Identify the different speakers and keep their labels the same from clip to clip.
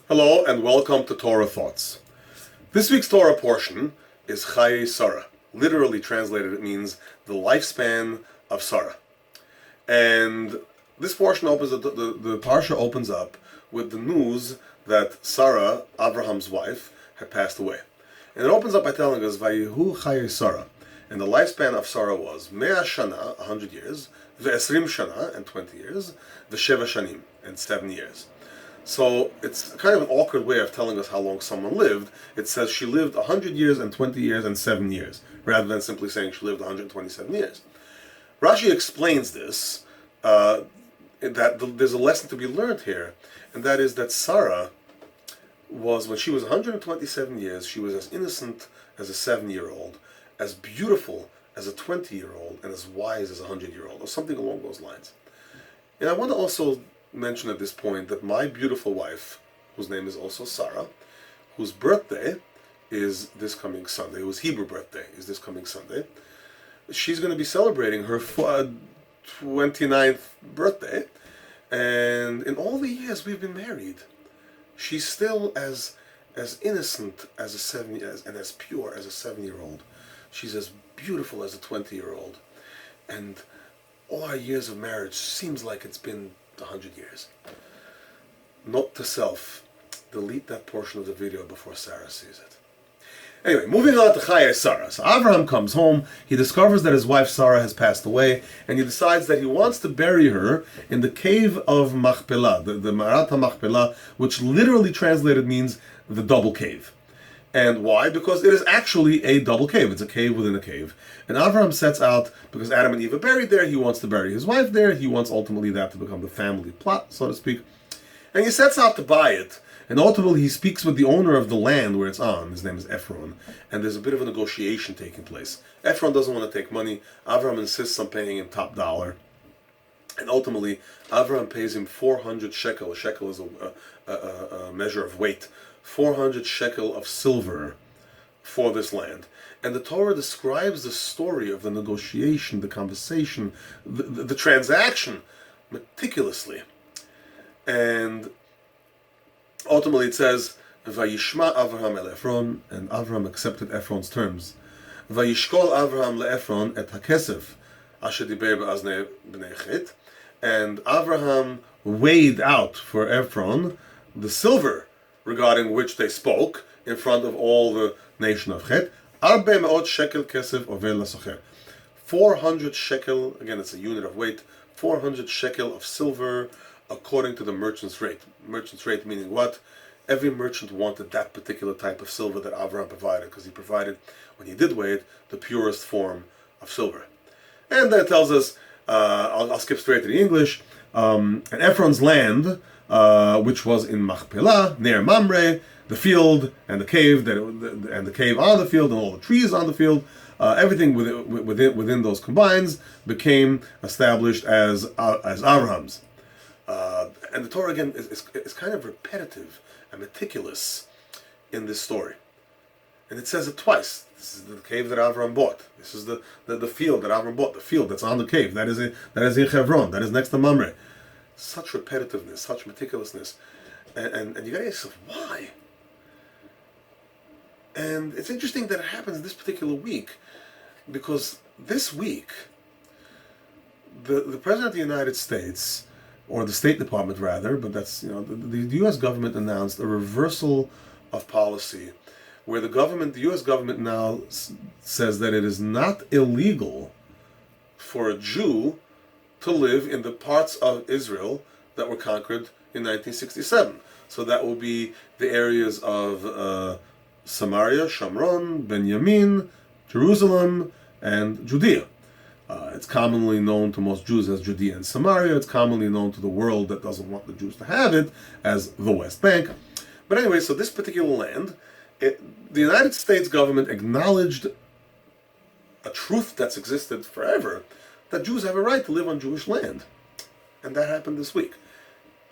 Speaker 1: Hello and welcome to Torah Thoughts. This week's Torah portion is Chayei Sara. Literally translated, it means the lifespan of Sarah. And this portion opens the parsha opens up with the news that Sarah, Abraham's wife, had passed away. And it opens up by telling us Vayihu Chayei Sara. And the lifespan of Sarah was Mea Shana, 100 years, Ve'esrim Shana, and 20 years, Ve'sheva Shanim, and 7 years. So it's kind of an awkward way of telling us how long someone lived. It says she lived 100 years and 20 years and 7 years, rather than simply saying she lived 127 years. Rashi explains this, that there's a lesson to be learned here, and that is that Sarah was, when she was 127 years, she was as innocent as a 7-year-old, as beautiful as a 20-year-old, and as wise as a 100-year-old, or something along those lines. And I want to also mention at this point that my beautiful wife, whose name is also Sarah, whose birthday is this coming Sunday, whose Hebrew birthday is this coming Sunday, she's going to be celebrating her 29th birthday, and in all the years we've been married, she's still as innocent as a 7-year-old and as pure as a 7-year-old. She's as beautiful as a 20-year-old, and all our years of marriage seems like it's been 100 years. Note to self, delete that portion of the video before Sarah sees it. Anyway, moving on to Chayei Sara. So Abraham comes home, he discovers that his wife Sarah has passed away, and he decides that he wants to bury her in the cave of Machpelah, the Marat HaMachpelah, which literally translated means the double cave. And why? Because it is actually a double cave. It's a cave within a cave. And Abraham sets out, because Adam and Eve are buried there, he wants to bury his wife there, he wants ultimately that to become the family plot, so to speak. And he sets out to buy it, and ultimately he speaks with the owner of the land where it's on. His name is Ephron, and there's a bit of a negotiation taking place. Ephron doesn't want to take money. Abraham insists on paying him top dollar. And ultimately, Abraham pays him 400 shekel. A shekel is a measure of weight. 400 shekel of silver for this land. And the Torah describes the story of the negotiation, the conversation, the transaction meticulously. And ultimately it says, Vayishma Avraham el Ephron, and Avraham accepted Ephron's terms. Vayishkol Avraham le Ephron et hakesef, asher diber be'aznei b'nei Chet. And Avraham weighed out for Ephron the silver regarding which they spoke in front of all the nation of Chet. Arbe me'ot shekel kesef ovel lasocher. 400 shekel, again it's a unit of weight, 400 shekel of silver according to the merchant's rate. Merchant's rate meaning what? Every merchant wanted that particular type of silver that Avraham provided, because he provided, when he did weigh it, the purest form of silver. And then it tells us, I'll skip straight to the English, and Ephron's land, which was in Machpelah, near Mamre, the field and the cave, and the cave on the field, and all the trees on the field, everything within those combines became established as Abraham's. And the Torah again is kind of repetitive and meticulous in this story, and it says it twice. This is the cave that Avraham bought. This is the field that Avraham bought. The field that's on the cave. That is in Hebron. That is next to Mamre. Such repetitiveness, such meticulousness, and you gotta ask yourself why. And it's interesting that it happens this particular week, because this week the President of the United States, or the State Department rather, but that's, the U.S. government announced a reversal of policy, where the U.S. government now says that it is not illegal for a Jew to live in the parts of Israel that were conquered in 1967. So that will be the areas of Samaria, Shamron, Benjamin, Jerusalem, and Judea. It's commonly known to most Jews as Judea and Samaria. It's commonly known to the world that doesn't want the Jews to have it as the West Bank. But anyway, so this particular land, the United States government acknowledged a truth that's existed forever, that Jews have a right to live on Jewish land. And that happened this week.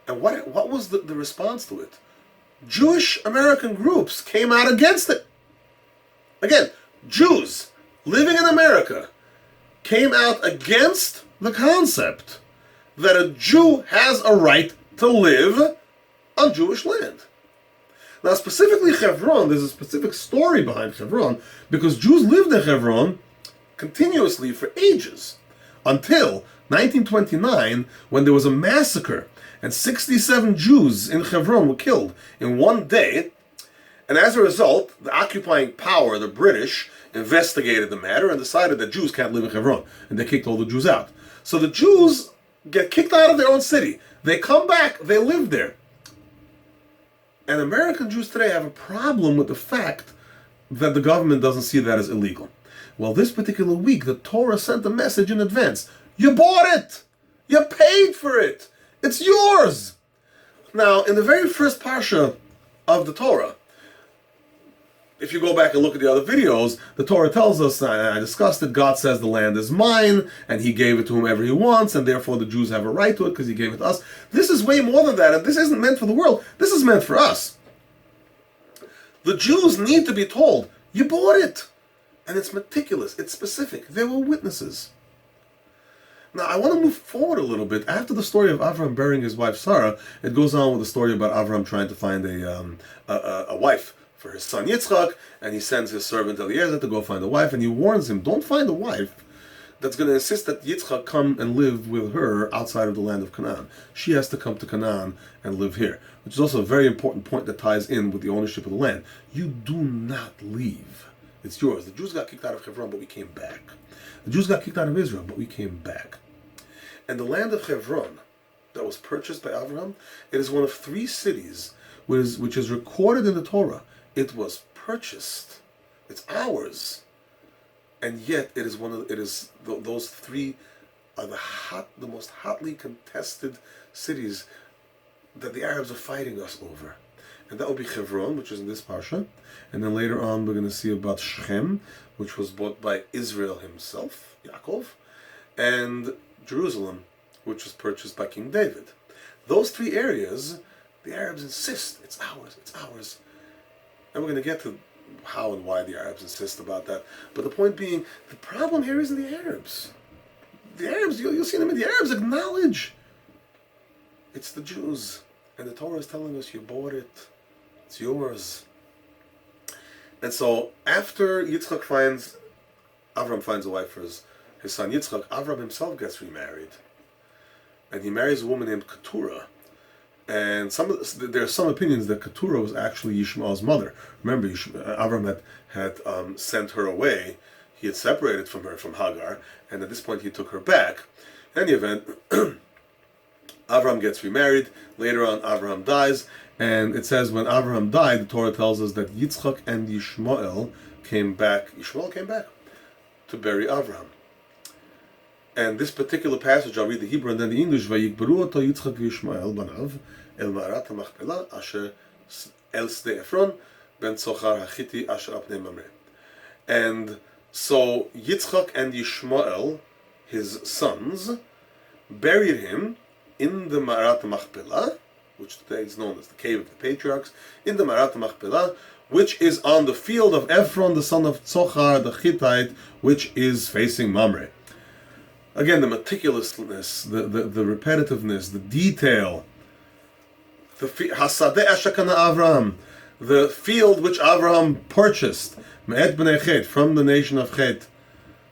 Speaker 1: And what was the response to it? Jewish American groups came out against it. Again, Jews living in America came out against the concept that a Jew has a right to live on Jewish land. Now, specifically Hebron, there's a specific story behind Hebron, because Jews lived in Hebron continuously for ages, until 1929, when there was a massacre, and 67 Jews in Hebron were killed in one day. And as a result, the occupying power, the British, investigated the matter and decided that Jews can't live in Hebron, and they kicked all the Jews out. So the Jews get kicked out of their own city. They come back, they live there. And American Jews today have a problem with the fact that the government doesn't see that as illegal. Well, this particular week, the Torah sent a message in advance. You bought it! You paid for it! It's yours! Now, in the very first parsha of the Torah, if you go back and look at the other videos, the Torah tells us, I discussed it, God says the land is mine, and He gave it to whomever He wants, and therefore the Jews have a right to it because He gave it to us. This is way more than that, and this isn't meant for the world. This is meant for us. The Jews need to be told, you bought it. And it's meticulous, it's specific. There were witnesses. Now, I want to move forward a little bit. After the story of Avram burying his wife Sarah, it goes on with the story about Avram trying to find a wife for his son Yitzchak, and he sends his servant Eliezer to go find a wife, and he warns him, don't find a wife that's going to insist that Yitzchak come and live with her outside of the land of Canaan. She has to come to Canaan and live here, which is also a very important point that ties in with the ownership of the land. You do not leave. It's yours. The Jews got kicked out of Hebron, but we came back. The Jews got kicked out of Israel, but we came back. And the land of Hebron that was purchased by Abraham, it is one of 3 cities which is recorded in the Torah. It was purchased. It's ours. And yet it is those 3 are the most hotly contested cities that the Arabs are fighting us over. And that will be Hebron, which is in this parsha. And then later on we're going to see about Shechem, which was bought by Israel himself, Yaakov, and Jerusalem, which was purchased by King David. Those 3 areas, the Arabs insist, it's ours, it's ours. And we're going to get to how and why the Arabs insist about that. But the point being, the problem here isn't the Arabs. The Arabs, you'll see them, the Arabs acknowledge it's the Jews. And the Torah is telling us, you bought it, it's yours. And so after Avram finds a wife for his son Yitzchak, Avram himself gets remarried. And he marries a woman named Keturah. And there are some opinions that Keturah was actually Yishmael's mother. Remember, Avram had sent her away. He had separated from her, from Hagar, and at this point he took her back. In any event, Avram gets remarried. Later on, Avram dies. And it says when Avram died, the Torah tells us that Yitzchak and Yishmael came back. Yishmael came back to bury Avram. And this particular passage, I'll read the Hebrew and then the English. Vayikberu oto Yitzchak v'Yishmael banav el ma'arat ha'machpelah asher el sde Ephron ben Tzochar hachiti asher apnei Mamre. And so Yitzchak and Yishmael, his sons, buried him in the Ma'arat Machpelah, which today is known as the Cave of the Patriarchs, in the Ma'arat Machpelah, which is on the field of Ephron, the son of Tzochar, the Hittite, which is facing Mamre. Again, the meticulousness, the repetitiveness, the detail. Hasadeh Ashakana Avram, the field which Avraham purchased, Me'et B'nei Chet, from the nation of Chet.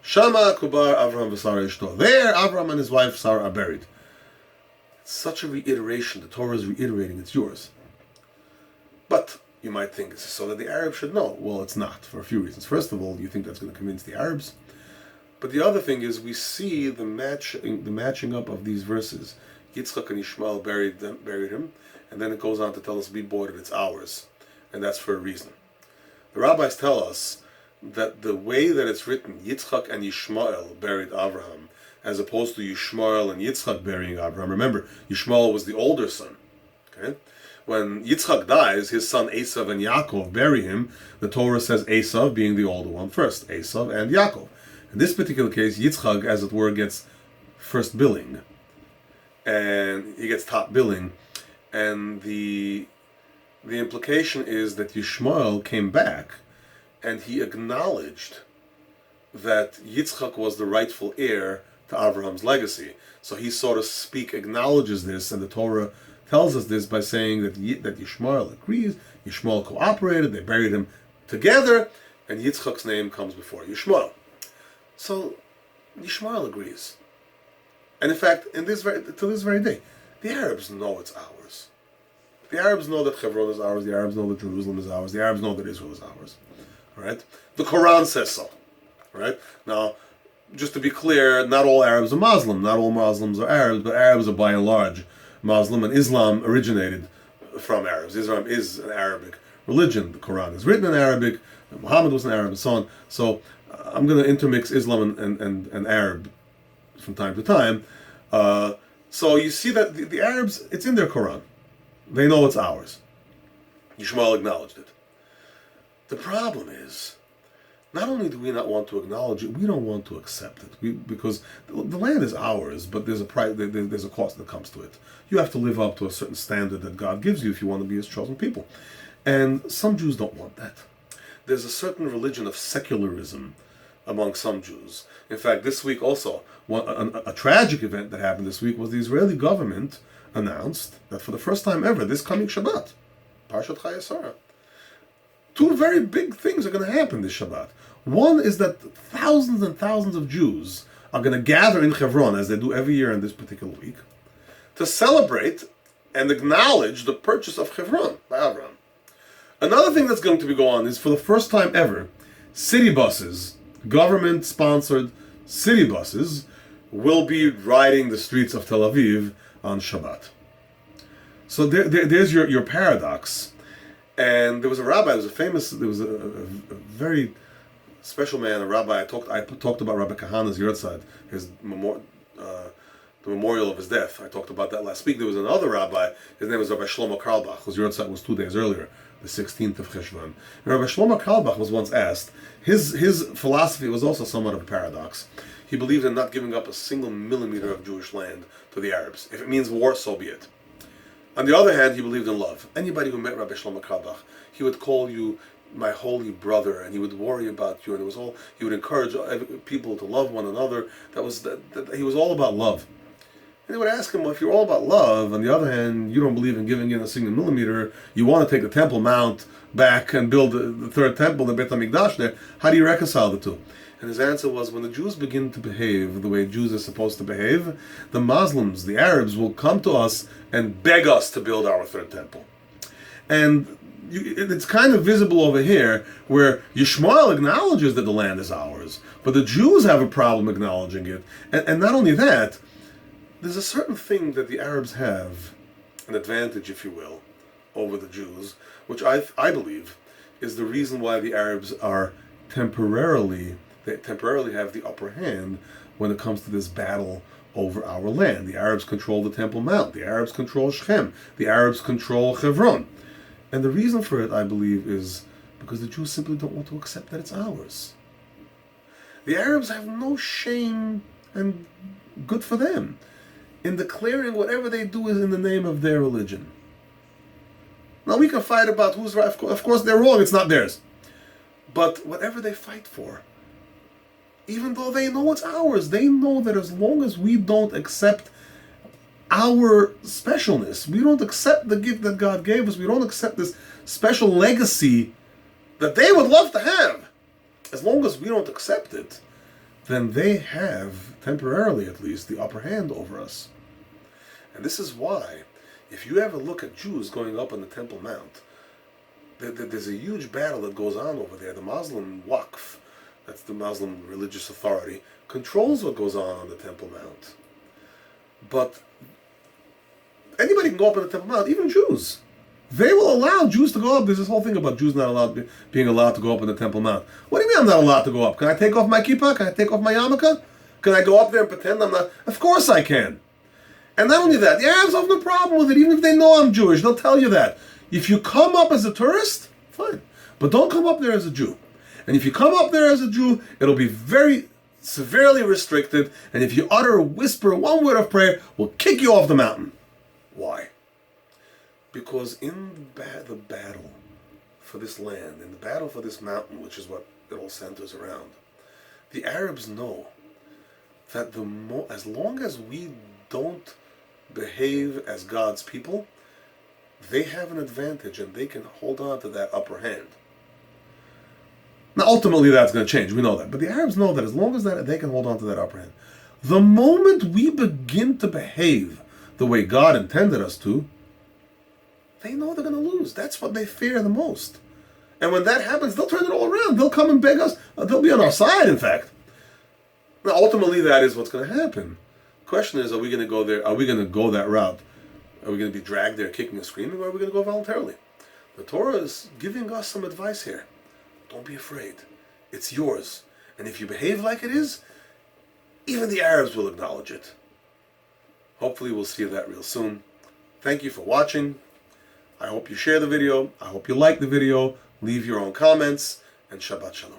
Speaker 1: Shama Kubar Avram v'Sara Ishto. There, Avram and his wife Sarah are buried. It's such a reiteration. The Torah is reiterating, it's yours. But you might think it's so that the Arabs should know. Well, it's not, for a few reasons. First of all, you think that's going to convince the Arabs. But the other thing is, we see the matching up of these verses. Yitzchak and Ishmael buried him, and then it goes on to tell us, we bought it, it's ours. And that's for a reason. The rabbis tell us that the way that it's written, Yitzchak and Yishmael buried Avraham, as opposed to Yishmael and Yitzchak burying Avraham. Remember, Yishmael was the older son. Okay? When Yitzchak dies, his son Esav and Yaakov bury him. The Torah says Esav being the older one first, Esav and Yaakov. In this particular case, Yitzchak, as it were, gets first billing. And he gets top billing. And the implication is that Yishmael came back and he acknowledged that Yitzchak was the rightful heir to Abraham's legacy. So he, so to speak, acknowledges this, and the Torah tells us this by saying that that Yishmael agrees, Yishmael cooperated, they buried him together, and Yitzchak's name comes before Yishmael. So Yishmael agrees. And in fact, to this very day, the Arabs know it's ours. The Arabs know that Hebron is ours, the Arabs know that Jerusalem is ours, the Arabs know that Israel is ours. Right? The Quran says so. Right? Now, just to be clear, not all Arabs are Muslim, not all Muslims are Arabs, but Arabs are by and large Muslim, and Islam originated from Arabs. Islam is an Arabic religion. The Quran is written in Arabic, Muhammad was an Arab, and so on. So I'm going to intermix Islam and Arab from time to time. So you see that the Arabs, it's in their Quran. They know it's ours. Yishmael acknowledged it. The problem is, not only do we not want to acknowledge it, we don't want to accept it. Because the land is ours, but there's a price, there's a cost that comes to it. You have to live up to a certain standard that God gives you if you want to be His chosen people. And some Jews don't want that. There's a certain religion of secularism among some Jews. In fact, this week also, a tragic event that happened this week was the Israeli government announced that for the first time ever, this coming Shabbat, Parshat Chayei Sara, two very big things are going to happen this Shabbat. One is that thousands and thousands of Jews are going to gather in Hebron, as they do every year in this particular week, to celebrate and acknowledge the purchase of Hebron by Abraham. Another thing that's going to be going on is, for the first time ever, city buses, government-sponsored city buses, will be riding the streets of Tel Aviv on Shabbat. So there's your paradox. And there was a rabbi, there was a very special man, a rabbi. I talked about Rabbi Kahana's Yurtzad, the memorial of his death. I talked about that last week. There was another rabbi, his name was Rabbi Shlomo Karlbach, whose Yurtzad was 2 days earlier, the 16th of Cheshvan. And Rabbi Shlomo Karlbach was once asked, his philosophy was also somewhat of a paradox. He believed in not giving up a single millimeter of Jewish land to the Arabs. If it means war, so be it. On the other hand, he believed in love. Anybody who met Rabbi Shlomo Karlbach, he would call you my holy brother, and he would worry about you, and he would encourage people to love one another. He was all about love. And they would ask him, well, if you're all about love, on the other hand, you don't believe in giving in a single millimeter, you want to take the Temple Mount back and build the third temple, the Beit HaMikdash there, how do you reconcile the two? And his answer was, when the Jews begin to behave the way Jews are supposed to behave, the Muslims, the Arabs, will come to us and beg us to build our third temple. And it's kind of visible over here, where Yishmael acknowledges that the land is ours, but the Jews have a problem acknowledging it. And not only that, there's a certain thing that the Arabs have, an advantage, if you will, over the Jews, which I believe is the reason why the Arabs are temporarily have the upper hand when it comes to this battle over our land. The Arabs control the Temple Mount. The Arabs control Shechem. The Arabs control Hebron. And the reason for it, I believe, is because the Jews simply don't want to accept that it's ours. The Arabs have no shame, and good for them, in declaring whatever they do is in the name of their religion. Now, we can fight about who's right. Of course, they're wrong. It's not theirs. But whatever they fight for, even though they know it's ours, they know that as long as we don't accept our specialness, we don't accept the gift that God gave us, we don't accept this special legacy that they would love to have, as long as we don't accept it, then they have, temporarily at least, the upper hand over us. And this is why, if you ever look at Jews going up on the Temple Mount, there's a huge battle that goes on over there. The Muslim Waqf, that's the Muslim religious authority, controls what goes on the Temple Mount. But anybody can go up on the Temple Mount, even Jews. They will allow Jews to go up. There's this whole thing about Jews not being allowed to go up on the Temple Mount. What do you mean I'm not allowed to go up? Can I take off my kippah? Can I take off my yarmulke? Can I go up there and pretend I'm not? Of course I can. And not only that, the Arabs have no problem with it. Even if they know I'm Jewish, they'll tell you that. If you come up as a tourist, fine. But don't come up there as a Jew. And if you come up there as a Jew, it'll be very severely restricted. And if you whisper one word of prayer, we'll kick you off the mountain. Why? Because in the battle for this land, in the battle for this mountain, which is what it all centers around, the Arabs know that as long as we don't behave as God's people, they have an advantage and they can hold on to that upper hand. Now, ultimately, that's going to change. We know that. But the Arabs know that as long as they can hold on to that upper hand, the moment we begin to behave the way God intended us to, they know they're going to lose. That's what they fear the most. And when that happens, they'll turn it all around. They'll come and beg us. They'll be on our side, in fact. Now, ultimately, that is what's going to happen. The question is, are we going to go there? Are we going to go that route? Are we going to be dragged there kicking and screaming, or are we going to go voluntarily? The Torah is giving us some advice here. Don't be afraid. It's yours. And if you behave like it is, even the Arabs will acknowledge it. Hopefully we'll see that real soon. Thank you for watching. I hope you share the video. I hope you like the video. Leave your own comments. And Shabbat Shalom.